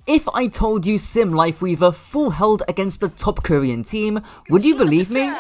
If I told you Sim Lifeweaver full held against the top Korean team, would you believe me?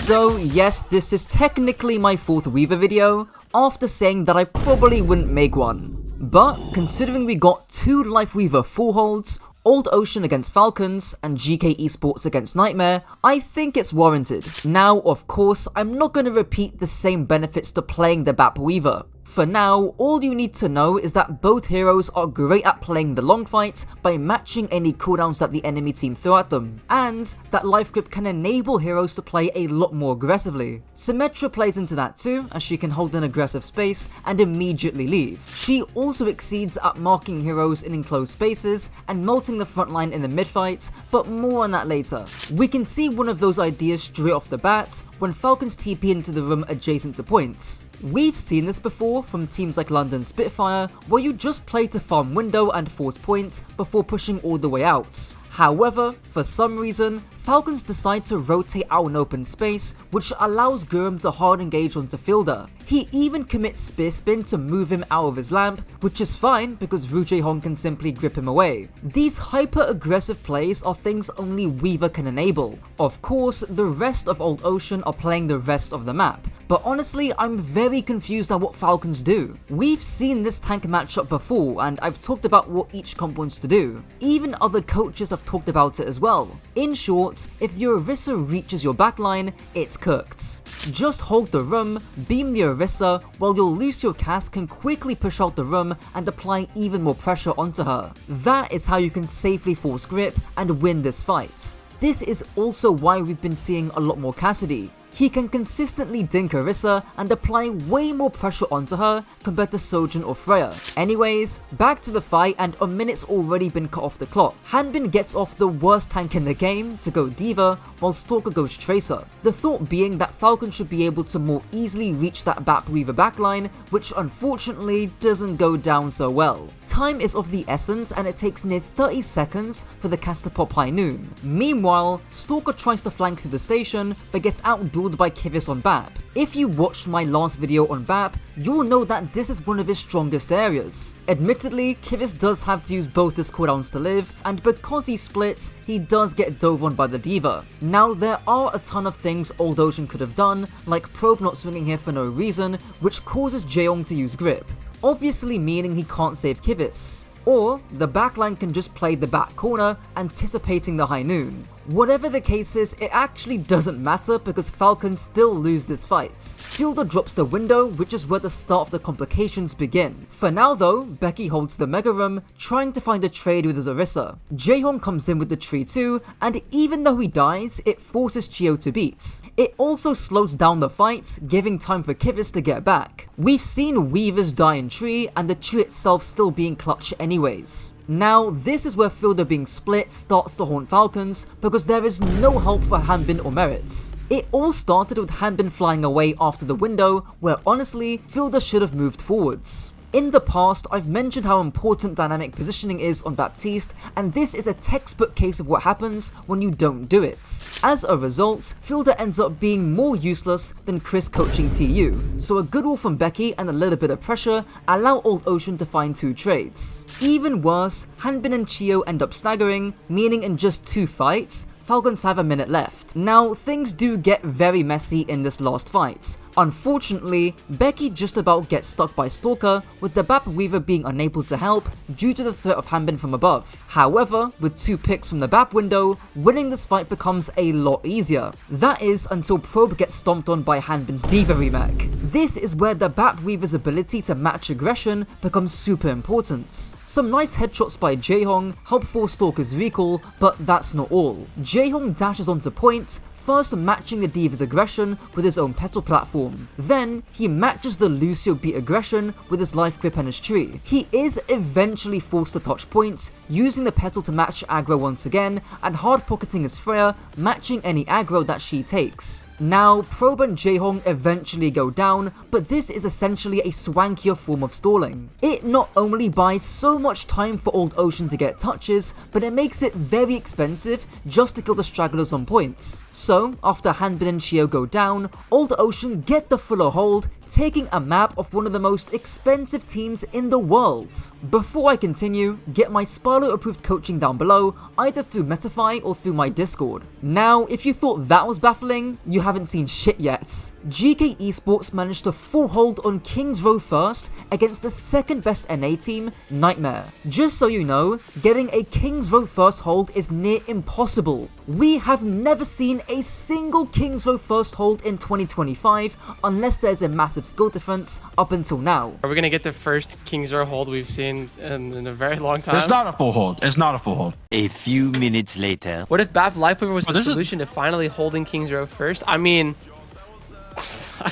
So yes, this is technically my 4th Weaver video, after saying that I probably wouldn't make one. But considering we got 2 Lifeweaver full holds, Old Ocean against Falcons, and GK Esports against Nightmare, I think it's warranted. Now, of course, I'm not going to repeat the same benefits to playing the BAP Weaver. For now, all you need to know is that both heroes are great at playing the long fight by matching any cooldowns that the enemy team throw at them, and that Life Grip can enable heroes to play a lot more aggressively. Symmetra plays into that too, as she can hold an aggressive space and immediately leave. She also exceeds at marking heroes in enclosed spaces and melting the front line in the mid fight, but more on that later. We can see one of those ideas straight off the bat when Falcons TP into the room adjacent to points. We've seen this before from teams like London Spitfire, where you just play to farm window and force points before pushing all the way out. However, for some reason, Falcons decide to rotate out an open space, which allows Gurm to hard engage onto Fielder. He even commits Spear Spin to move him out of his lamp, which is fine because Ru Jae-hong can simply grip him away. These hyper-aggressive plays are things only Weaver can enable. Of course, the rest of Old Ocean are playing the rest of the map. But honestly, I'm very confused at what Falcons do. We've seen this tank matchup before, and I've talked about what each comp wants to do. Even other coaches have talked about it as well. In short, if the Orisa reaches your backline, it's cooked. Just hold the room, beam the Orisa, while your Lucio Cass can quickly push out the room and apply even more pressure onto her. That is how you can safely force grip and win this fight. This is also why we've been seeing a lot more Cassidy. He can consistently dink Orisa and apply way more pressure onto her compared to Sojin or Freya. Anyways, back to the fight, and a minute's already been cut off the clock. Hanbin gets off the worst tank in the game to go Diva, while Stalker goes Tracer. The thought being that Falcon should be able to more easily reach that BAP Weaver backline, which unfortunately doesn't go down so well. Time is of the essence, and it takes near 30 seconds for the cast to pop High Noon. Meanwhile, Stalker tries to flank through the station, but gets outdueled by Kivas on BAP. If you watched my last video on BAP, you'll know that this is one of his strongest areas. Admittedly, Kivas does have to use both his cooldowns to live, and because he splits, he does get dove on by the Diva. Now, there are a ton of things Old Ocean could have done, like Probe not swinging here for no reason, which causes Jaeong to use grip, obviously meaning he can't save Kivas. Or, the backline can just play the back corner, anticipating the High Noon. Whatever the case is, it actually doesn't matter because Falcons still lose this fight. Fielder drops the window, which is where the start of the complications begin. For now though, Becky holds the Mega Room, trying to find a trade with his Orisa. Jaehong comes in with the tree too, and even though he dies, it forces Chio to beat. It also slows down the fight, giving time for Kivas to get back. We've seen Weavers die in tree, and the tree itself still being clutch anyways. Now, this is where Fielder being split starts to haunt Falcons because there is no help for Hanbin or Merit. It all started with Hanbin flying away after the window, where honestly, Fielder should have moved forwards. In the past, I've mentioned how important dynamic positioning is on Baptiste, and this is a textbook case of what happens when you don't do it. As a result, Fielder ends up being more useless than Chris coaching TU, so a good wall from Becky and a little bit of pressure allow Old Ocean to find 2 trades. Even worse, Hanbin and Chio end up staggering, meaning in just 2 fights, Falcons have a minute left. Now, things do get very messy in this last fight. Unfortunately, Becky just about gets stuck by Stalker, with the BAP Weaver being unable to help due to the threat of Hanbin from above. However, with 2 picks from the BAP window, winning this fight becomes a lot easier. That is until Probe gets stomped on by Hanbin's Diva remake. This is where the BAP Weaver's ability to match aggression becomes super important. Some nice headshots by Jaehong help force Stalker's recall, but that's not all. Jaehong dashes onto points, first matching the Diva's aggression with his own Petal platform. Then, he matches the Lucio beat aggression with his life grip and his tree. He is eventually forced to touch points, using the Petal to match aggro once again, and hard pocketing his Freya, matching any aggro that she takes. Now, Probe and Jaehong eventually go down, but this is essentially a swankier form of stalling. It not only buys so much time for Old Ocean to get touches, but it makes it very expensive just to kill the stragglers on points. So Also, after Hanbin and Chio go down, Old Ocean get the fuller hold, taking a map of one of the most expensive teams in the world. Before I continue, get my Sparlow approved coaching down below, either through Metafy or through my Discord. Now, if you thought that was baffling, you haven't seen shit yet. GK Esports managed to full hold on Kings Row first against the second best NA team, Nightmare. Just so you know, getting a Kings Row first hold is near impossible. We have never seen a single Kings Row first hold in 2025 unless there's a massive skill difference up until now. Are we gonna get the first Kings Row hold we've seen in a very long time? It's not a full hold. It's not a full hold. A few minutes later. What if BAP Lifeweaver was the solution to finally holding Kings Row first? I mean,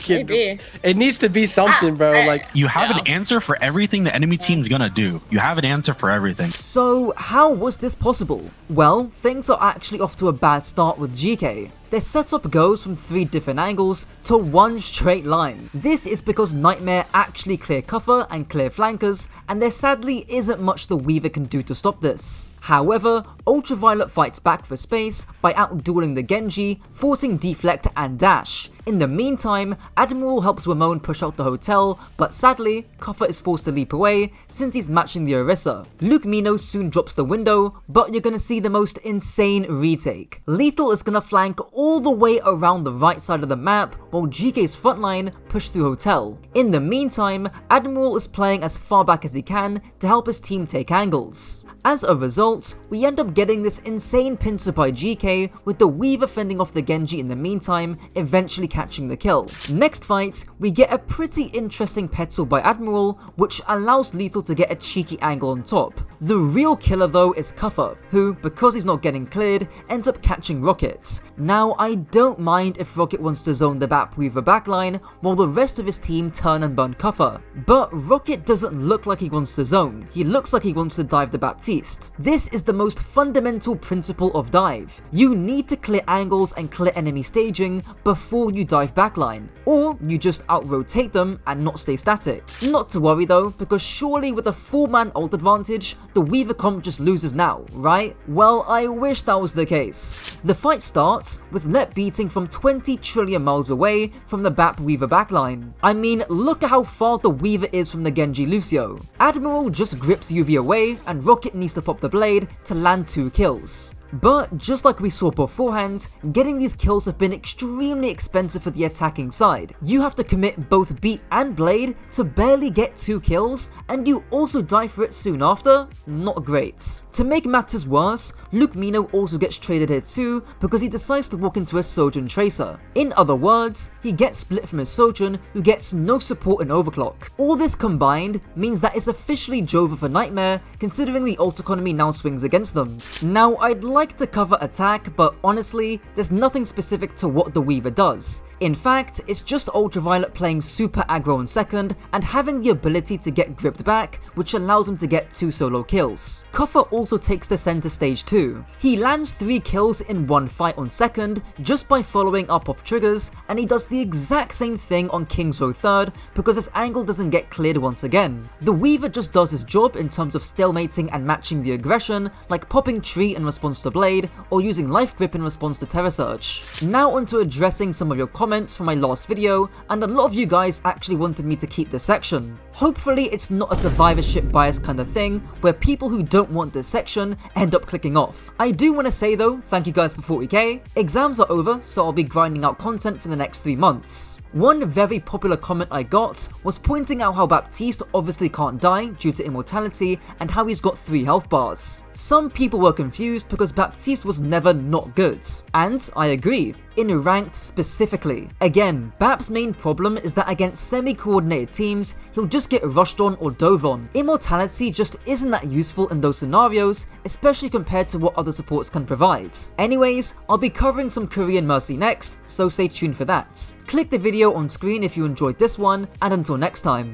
Maybe. It needs to be something, bro. Like, you have an answer for everything the enemy team's gonna do. You have an answer for everything. So how was this possible? Well, things are actually off to a bad start with GK. Their setup goes from 3 different angles to one straight line. This is because Nightmare actually clear Cuffa and clear flankers, and there sadly isn't much the Weaver can do to stop this. However, Ultraviolet fights back for space by out-dueling the Genji, forcing deflect and dash. In the meantime, Admiral helps Ramon push out the hotel, but sadly, Cuffa is forced to leap away since he's matching the Orisa. Luke Mino soon drops the window, but you're gonna see the most insane retake. Lethal is gonna flank all the way around the right side of the map while GK's frontline push through hotel. In the meantime, Admiral is playing as far back as he can to help his team take angles. As a result, we end up getting this insane pincer by GK with the Weaver fending off the Genji in the meantime, eventually catching the kill. Next fight, we get a pretty interesting Petal by Admiral, which allows Lethal to get a cheeky angle on top. The real killer though is Cuffa, who, because he's not getting cleared, ends up catching Rocket. Now, I don't mind if Rocket wants to zone the BAP Weaver backline while the rest of his team turn and burn Cuffa, but Rocket doesn't look like he wants to zone, he looks like he wants to dive the Baptiste. This is the most fundamental principle of dive. You need to clear angles and clear enemy staging before you dive backline, or you just out-rotate them and not stay static. Not to worry though, because surely with a 4-man ult advantage, the Weaver comp just loses now, right? Well, I wish that was the case. The fight starts with Let beating from 20 trillion miles away from the BAP Weaver backline. I mean, look at how far the Weaver is from the Genji Lucio. Admiral just grips UV away and Rocket needs to pop the blade to land 2 kills. But just like we saw beforehand, getting these kills have been extremely expensive for the attacking side. You have to commit both beat and blade to barely get 2 kills, and you also die for it soon after? Not great. To make matters worse, Luke Mino also gets traded here too because he decides to walk into a Sojourn Tracer. In other words, he gets split from his Sojourn, who gets no support in Overclock. All this combined means that it's officially Jova for Nightmare, considering the ult economy now swings against them. Now, I'd like to cover attack, but honestly, there's nothing specific to what the Weaver does. In fact, it's just Ultraviolet playing super aggro on second and having the ability to get gripped back, which allows him to get 2 solo kills. Cuffa also takes the center stage too. He lands 3 kills in 1 fight on second just by following up off triggers, and he does the exact same thing on Kings Row third because his angle doesn't get cleared once again. The Weaver just does his job in terms of stalemating and matching the aggression, like popping tree in response to blade or using life grip in response to Terror Surge. Now onto addressing some of your comments from my last video, and a lot of you guys actually wanted me to keep this section. Hopefully it's not a survivorship bias kind of thing where people who don't want this section end up clicking off. I do want to say though, thank you guys for 40k. Exams are over, so I'll be grinding out content for the next 3 months. One very popular comment I got was pointing out how Baptiste obviously can't die due to immortality and how he's got 3 health bars. Some people were confused because Baptiste was never not good, and I agree, in ranked specifically. Again, Bap's main problem is that against semi-coordinated teams, he'll just get rushed on or dove on. Immortality just isn't that useful in those scenarios, especially compared to what other supports can provide. Anyways, I'll be covering some Korean Mercy next, so stay tuned for that. Click the video on screen if you enjoyed this one, and until next time.